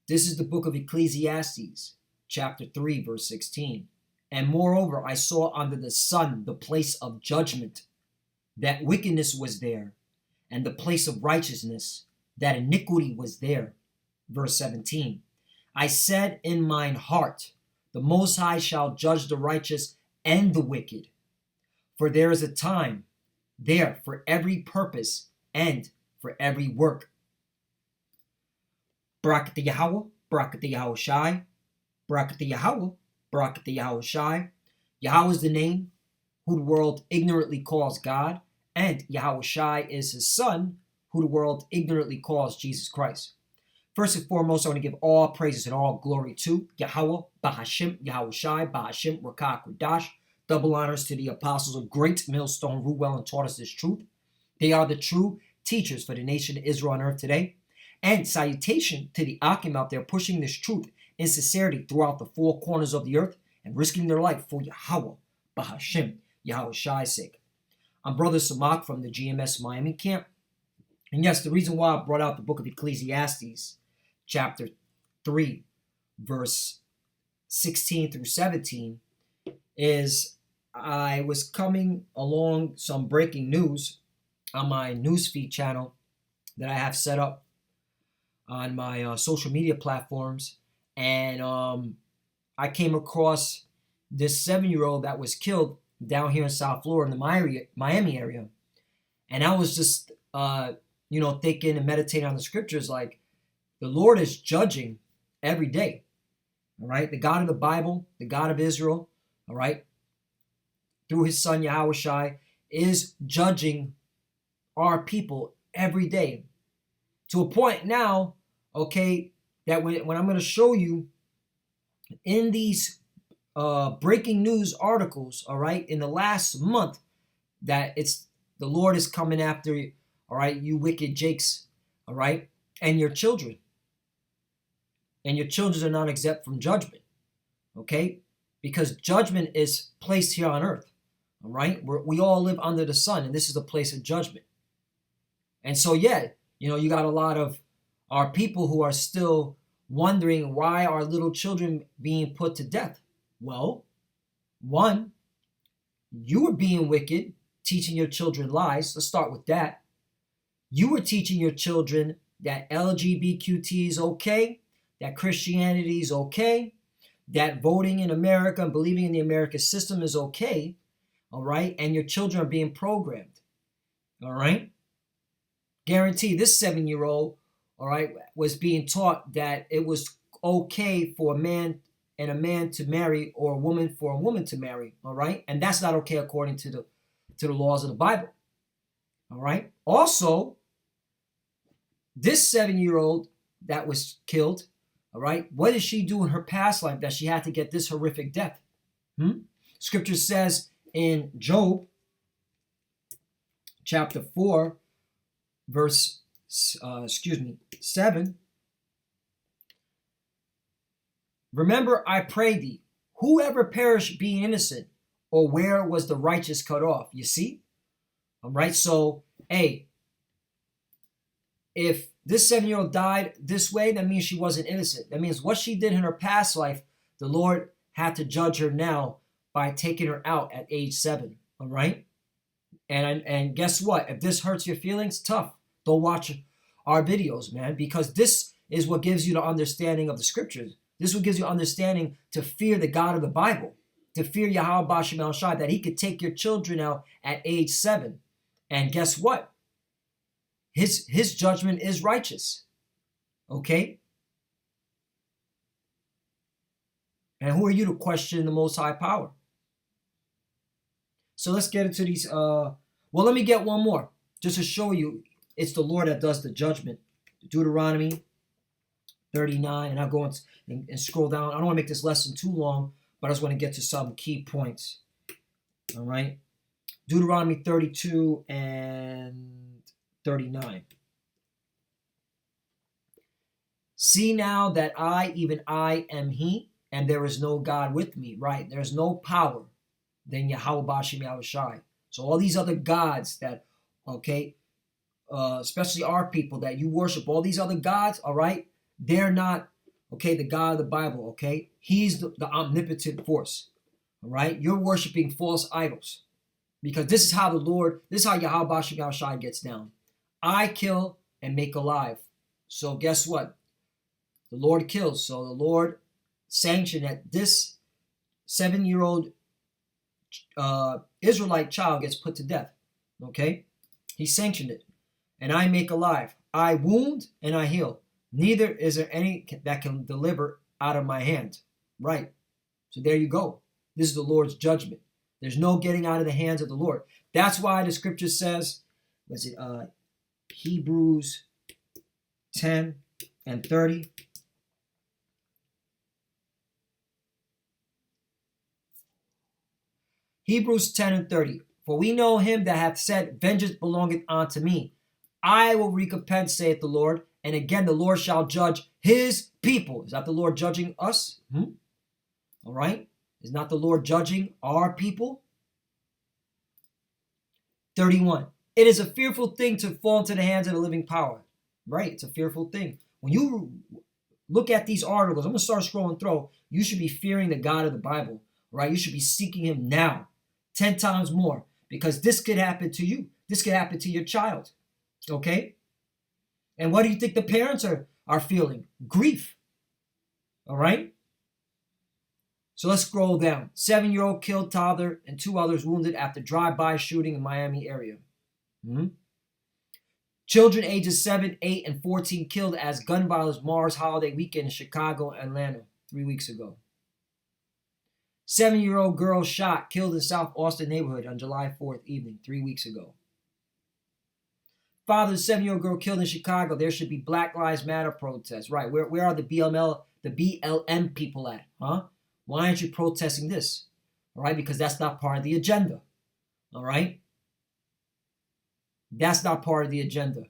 This is the book of Ecclesiastes, chapter 3, verse 16. And moreover, I saw under the sun the place of judgment, that wickedness was there, and the place of righteousness, that iniquity was there. Verse 17. I said in mine heart, the Most High shall judge the righteous and the wicked. For there is a time there for every purpose and for every work. Barakatah Yahweh, Barakatah Yahweh Shai, Barakatah Yahweh, Barakatah Yahweh Shai. Yahweh is the name who the world ignorantly calls God, and Yahweh Shai is his son, who the world ignorantly calls Jesus Christ. First and foremost, I want to give all praises and all glory to Yahweh, Bahashim, Yahweh Shai, Bahashim, Rakah, Kodash. Double honors to the apostles of great millstone, who well and taught us this truth. They are the true teachers for the nation of Israel on earth today. And salutation to the Akim out there pushing this truth in sincerity throughout the four corners of the earth and risking their life for Yahweh, Bahashim, Yahweh Shai's sake. I'm Brother Samak from the GMS Miami camp. And yes, the reason why I brought out the book of Ecclesiastes, chapter 3, verse 16 through 17, is I was coming along some breaking news on my newsfeed channel that I have set up on my social media platforms, and I came across this 7-year-old that was killed down here in South Florida, in the Miami area, and I was just thinking and meditating on the scriptures, like the Lord is judging every day, all right? The God of the Bible, the God of Israel, all right, through his son Yahweh Shai, is judging our people every day, to a point now, okay, that when I'm going to show you in these breaking news articles, all right, in the last month, that it's the Lord is coming after you, all right, you wicked jakes, all right, and your children. And your children are not exempt from judgment, okay, because judgment is placed here on earth, all right? We all live under the sun, and this is a place of judgment. And so, yeah, you got a lot of our people who are still wondering, why are little children being put to death? Well, one, you were being wicked, teaching your children lies. Let's start with that. You were teaching your children that LGBTQ is okay, that Christianity is okay, that voting in America and believing in the American system is okay, all right? And your children are being programmed, all right? Guarantee this 7-year-old, all right, was being taught that it was okay for a man to marry, or a woman for a woman to marry, all right? And that's not okay according to the laws of the Bible, all right? Also, this 7-year-old that was killed, all right, what did she do in her past life that she had to get this horrific death? Scripture says in Job, chapter 4, verse 7, remember, I pray thee, whoever perished being innocent, or where was the righteous cut off? You see? All right, so, hey, if this 7-year-old died this way, that means she wasn't innocent. That means what she did in her past life, the Lord had to judge her now by taking her out at age 7, all right? And guess what? If this hurts your feelings, tough. Don't watch our videos, man, because this is what gives you the understanding of the scriptures. This is what gives you understanding to fear the God of the Bible, to fear Yahweh Bashim El Shai, that he could take your children out at age 7. And guess what? His judgment is righteous, okay? And who are you to question the Most High power? So let's get into these. Well, let me get one more just to show you it's the Lord that does the judgment. Deuteronomy 39, and I'll go and scroll down. I don't want to make this lesson too long, but I just want to get to some key points. All right? Deuteronomy 32 and 39. See now that I, even I, am he, and there is no God with me. Right? There's no power than Yahweh Bashim Yahweh Shai. So all these other gods that, okay, especially our people that you worship, all these other gods, all right, they're not okay, the God of the Bible, okay? He's the omnipotent force, all right? You're worshiping false idols because this is how Yahweh Bashim Yahushai gets down. I kill and make alive. So guess what? The Lord kills. So the Lord sanctioned that this 7-year-old Israelite child gets put to death, okay? He sanctioned it. And I make alive. I wound and I heal. Neither is there any that can deliver out of my hand. Right. So there you go. This is the Lord's judgment. There's no getting out of the hands of the Lord. That's why the scripture says, Hebrews 10 and 30. Hebrews 10 and 30. For we know him that hath said, vengeance belongeth unto me. I will recompense, saith the Lord. And again, the Lord shall judge his people. Is that the Lord judging us? All right. Is not the Lord judging our people? 31. It is a fearful thing to fall into the hands of the living power. Right. It's a fearful thing. When you look at these articles, I'm going to start scrolling through. You should be fearing the God of the Bible. Right. You should be seeking him now 10 times more because this could happen to you. This could happen to your child. Okay. And what do you think the parents are feeling? Grief. All right. So let's scroll down. 7-year-old killed toddler and 2 others wounded after drive-by shooting in Miami area. Children ages 7, 8, and 14 killed as gun violence mars holiday weekend in Chicago and Atlanta 3 weeks ago. 7-year-old girl shot, killed in South Austin neighborhood on July 4th evening 3 weeks ago. Father of 7-year-old girl killed in Chicago. There should be Black Lives Matter protests. Right, where are the BLM people at? Huh? Why aren't you protesting this? All right, because that's not part of the agenda. All right? That's not part of the agenda.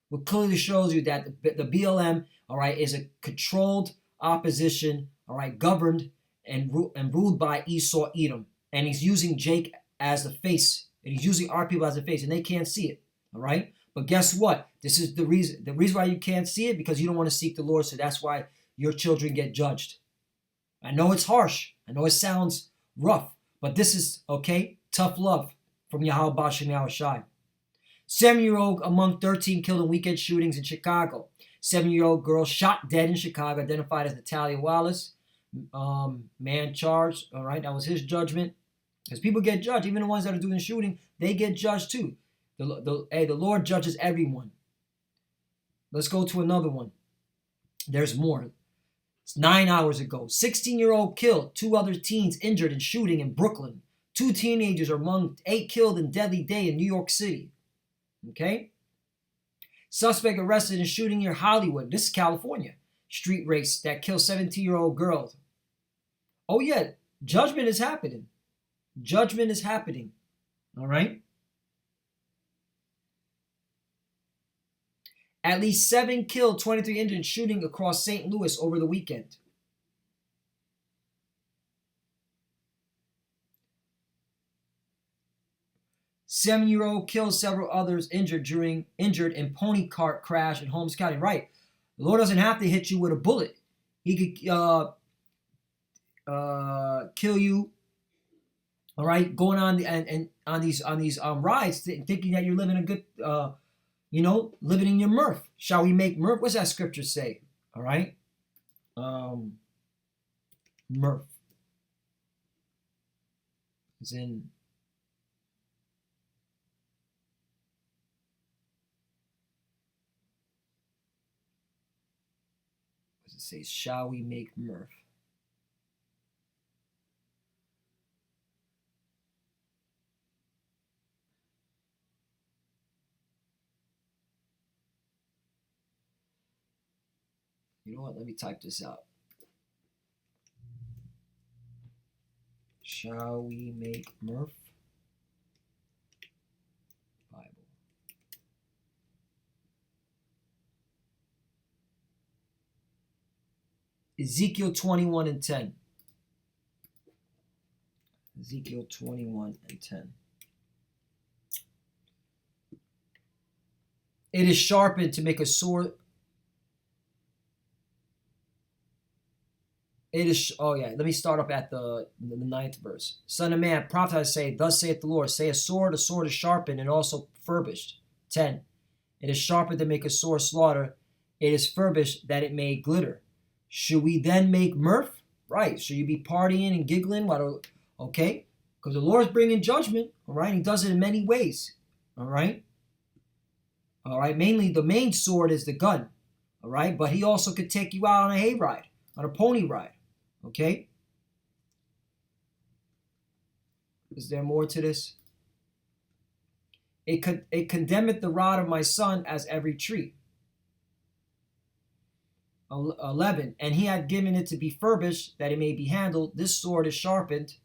What clearly shows you that the BLM, all right, is a controlled opposition, all right, governed and ruled by Esau Edom. And he's using Jake as the face. And he's using our people as the face. And they can't see it. All right? But guess what? This is the reason. The reason why you can't see it, because you don't want to seek the Lord. So that's why your children get judged. I know it's harsh. I know it sounds rough. But this is, okay, tough love from Yahweh Bashim Yahushai. 7-year-old among 13 killed in weekend shootings in Chicago. 7-year-old girl shot dead in Chicago, identified as Natalia Wallace. Man charged. All right, that was his judgment. Because people get judged. Even the ones that are doing the shooting, they get judged too. The Lord judges everyone. Let's go to another one. There's more. It's 9 hours ago. 16-year-old killed. 2 other teens injured in shooting in Brooklyn. 2 teenagers are among 8 killed in deadly day in New York City. Okay? Suspect arrested in shooting near Hollywood. This is California. Street race that killed 17-year-old girl. Oh yeah, judgment is happening. Judgment is happening. All right? At least 7 killed, 23 injured in shooting across St. Louis over the weekend. Seven-year-old killed, several others injured in pony cart crash in Holmes County. Right. The Lord doesn't have to hit you with a bullet. He could kill you. All right, going on these rides, thinking that you're living a good living in your mirth. Shall we make mirth? What's that scripture say? All right. Mirth. It's in. What does it say? Shall we make mirth? You know what? Let me type this out. Shall we make mirth? Bible. Ezekiel 21 and 10. Ezekiel 21 and 10. It is sharpened to make a sword. It is, oh yeah, let me start up at the ninth verse. Son of man, prophesy, say, thus saith the Lord, say a sword is sharpened and also furbished. 10. It is sharper to make a sore slaughter. It is furbished that it may glitter. Should we then make mirth? Right. Should you be partying and giggling? Okay. Because the Lord's bringing judgment. All right. He does it in many ways. All right. All right. Mainly the main sword is the gun. All right. But he also could take you out on a hayride, on a pony ride. Okay. Is there more to this? It condemneth the rod of my son as every tree. 11. And he had given it to be furbished, that it may be handled. This sword is sharpened,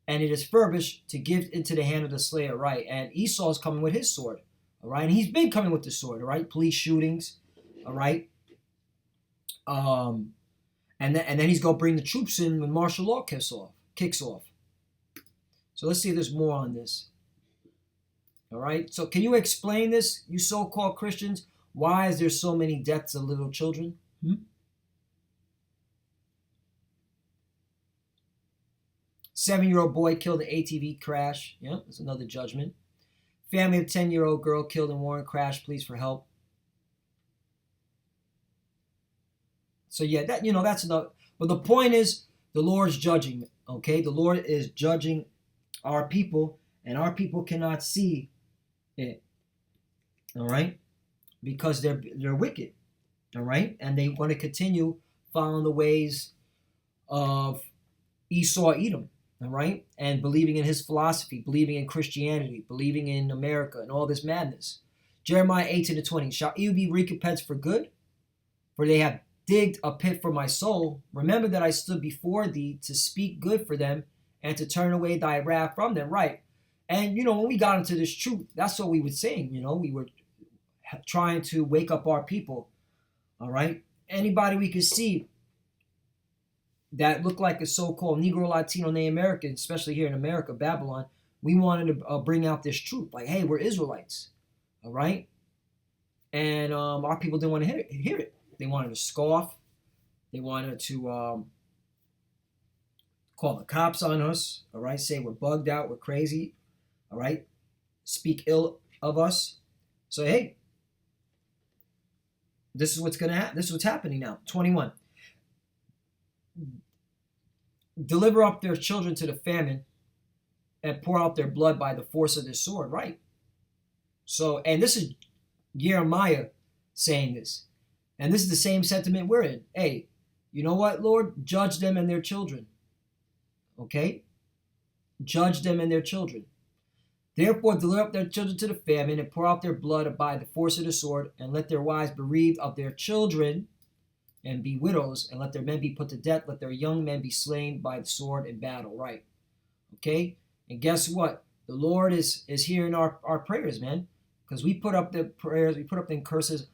and it is furbished to give into the hand of the slayer. Right. And Esau's coming with his sword. All right. And he's been coming with the sword. All right. Police shootings. All right. And then he's going to bring the troops in when martial law kicks off. So let's see if there's more on this. All right. So can you explain this, you so-called Christians? Why is there so many deaths of little children? 7-year-old boy killed in ATV crash. Yeah, that's another judgment. Family of 10-year-old girl killed in Warren crash. Please for help. So yeah, that's enough. But the point is, the Lord's judging. Okay, the Lord is judging our people, and our people cannot see it. All right, because they're wicked. All right, and they want to continue following the ways of Esau, Edom. All right, and believing in his philosophy, believing in Christianity, believing in America, and all this madness. Jeremiah 18-20. Shall you be recompensed for good? For they have digged a pit for my soul. Remember that I stood before thee to speak good for them and to turn away thy wrath from them. Right. And, when we got into this truth, that's what we were saying. We were trying to wake up our people. All right. Anybody we could see that looked like a so-called Negro, Latino, Native American, especially here in America, Babylon, we wanted to bring out this truth. Like, hey, we're Israelites. All right. And our people didn't want to hear it. They wanted to scoff. They wanted to call the cops on us. All right. Say we're bugged out. We're crazy. All right. Speak ill of us. So, hey, this is what's going to happen. This is what's happening now. 21. Deliver up their children to the famine and pour out their blood by the force of the sword. Right. So, and this is Jeremiah saying this. And this is the same sentiment we're in. Hey, you know what, Lord? Judge them and their children. Okay? Judge them and their children. Therefore, deliver up their children to the famine and pour out their blood by the force of the sword, and let their wives bereaved of their children and be widows, and let their men be put to death, let their young men be slain by the sword in battle. Right? Okay? And guess what? The Lord is hearing our prayers, man. Because we put up the prayers, we put up the curses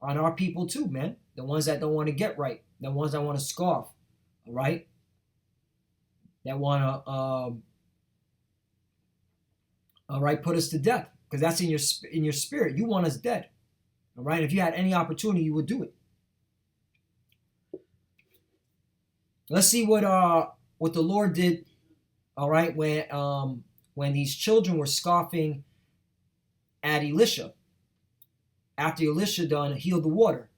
on our people too, man. The ones that don't want to get right. The ones that want to scoff. All right? That want to, all right, put us to death. Because that's in your spirit. You want us dead. All right? If you had any opportunity, you would do it. Let's see what the Lord did, all right, when these children were scoffing at Elisha. After Elisha done healed the water.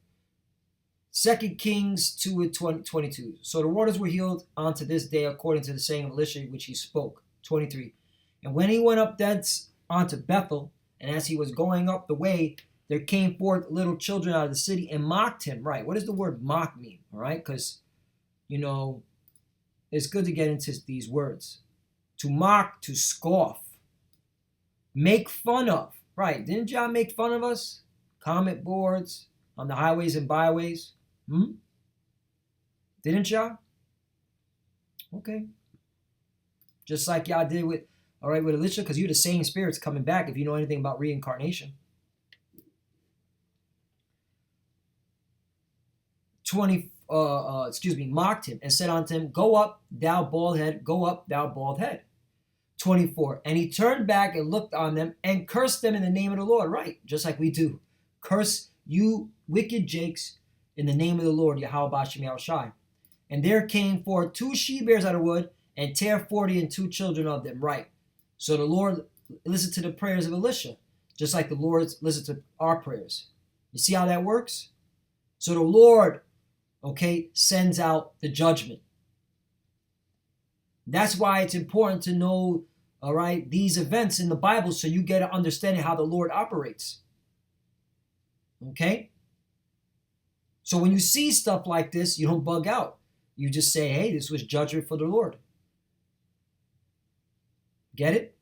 2 Kings 2:22. So the waters were healed unto this day according to the saying of Elisha which he spoke. 23. And when he went up thence unto Bethel, and as he was going up the way, there came forth little children out of the city and mocked him. Right. What does the word mock mean? All right. Because, it's good to get into these words. To mock, to scoff. Make fun of. Right. Didn't y'all make fun of us? Comment boards on the highways and byways. Didn't y'all? Okay. Just like y'all did with Elisha, because you're the same spirits coming back if you know anything about reincarnation. 20, mocked him and said unto him, go up, thou bald head, go up, thou bald head. 24. And he turned back and looked on them and cursed them in the name of the Lord. Right. Just like we do. Curse you wicked jakes in the name of the Lord, Yahweh Bashim Yahushai. And there came forth 2 she-bears out of wood, and tear 40 and 2 children of them. Right. So the Lord listened to the prayers of Elisha, just like the Lord listened to our prayers. You see how that works? So the Lord, okay, sends out the judgment. That's why it's important to know, all right, these events in the Bible so you get an understanding how the Lord operates. Okay? So when you see stuff like this, you don't bug out. You just say, hey, this was judgment for the Lord. Get it?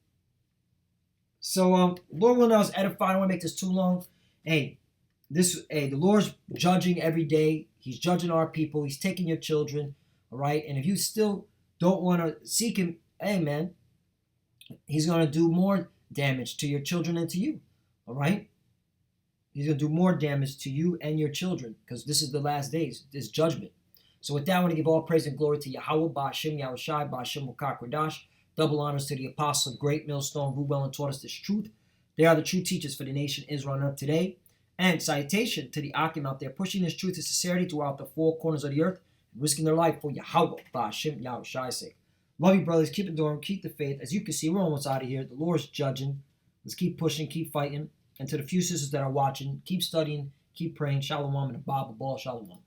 So, Lord willing, I was edified. I don't want to make this too long. The Lord's judging every day. He's judging our people. He's taking your children, all right? And if you still don't want to seek him, hey, man, he's going to do more damage to your children and to you, all right? He's going to do more damage to you and your children because this is the last days, this judgment. So with that, I want to give all praise and glory to Yahweh, Ba'ashem Yahushai, Ba'ashem Mukakwadash. Double honors to the apostle of Great Millstone, who well and taught us this truth. They are the true teachers for the nation Israel of today. And salutation to the Akim out there, pushing this truth and sincerity throughout the 4 corners of the earth, and risking their life for Yahweh, Ba'ashem Yahushai's sake. Love you, brothers. Keep enduring, keep the faith. As you can see, we're almost out of here. The Lord's judging. Let's keep pushing, keep fighting. And to the few sisters that are watching, keep studying, keep praying. Shalom and a Bible ball. Shalom.